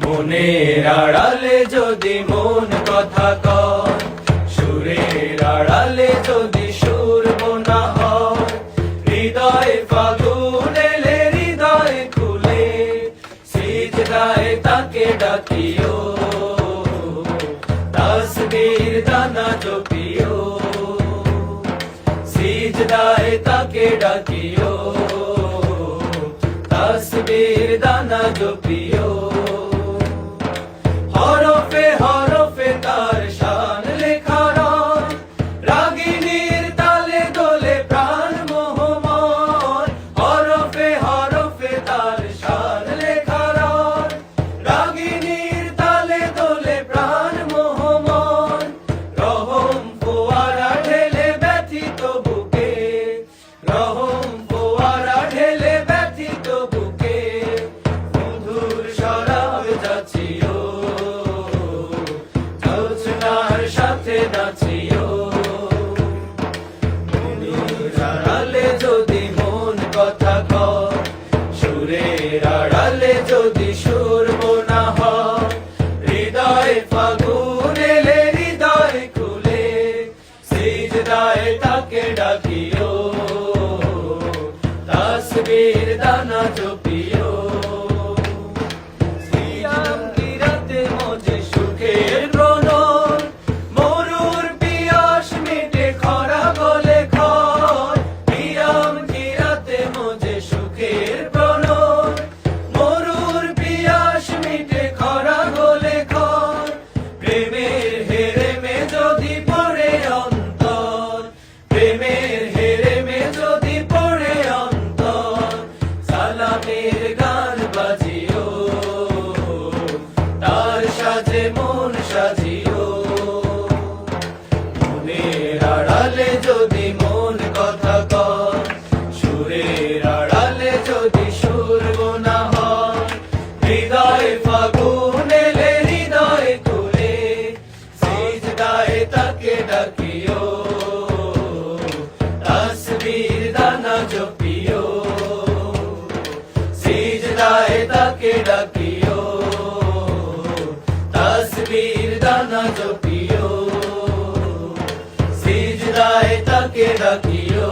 মনের আড়ালে যদি মন কথা কয়, সুরের আড়ালে যদি সুর বোনা হয়, হৃদয়ে ফাগুন এলে হৃদয় খুলে, সিজদায় তাকে ডাকিও, তাসবীর দানা জপিও, সিজদায় তাকে ডাকিও, তাসবীর দানা জপিও। হরফে হরফে তার শান লেখা রয়, রাগিনীর তালে দোলে প্রাণ মোহময়। হরফে হরফে তার শান লেখা রয়, রাগিনীর তালে দোলে প্রাণ মোহময়। রহম ফোয়ারা ঢেলে ব্যথিত বুকে, রহম ফোয়ারা ঢেলে ব্যথিত বুকে, মধুর শরাব যাচিও, জোছনার সাথে নাচিও। মনের আড়ালে যদি মন কথা কয়, সুরের আড়ালে যদি সুর বোনা হয়, হৃদয় ফাগুন এলে হৃদয় খুলে, সিজদায় তাকে ডাকিও, তাসবীর দানা জপিও। সিয়াম কি রাতে মজে সুখের প্রণয়, মরুর পিয়াস মিটে খরা গলে খয়। সিয়াম কি রাতে মজে সুখের প্রণয়, মরুর পিয়াস মিটে খরা গলে খয়। প্রেমের হেরেমে যদি পড়ে অন্তর, প্রেমের হেরেমে যদি পড়ে অন্তর, সালামের গান বাজিও, তার সাজে মন সাজিও। মনের আড়ালে যদি মন কথা কয়, সুরের আড়ালে যদি সুর বোনা হয়, হৃদয় ফাগুন এলে হৃদয় খুলে, সিজদায় তাকে ডাকিও, তাসবীর দানা জপিও, সিজদায় তাকে ডাকিও, তাসবীর দানা জপিও, সিজদায় তাকে ডাকিও।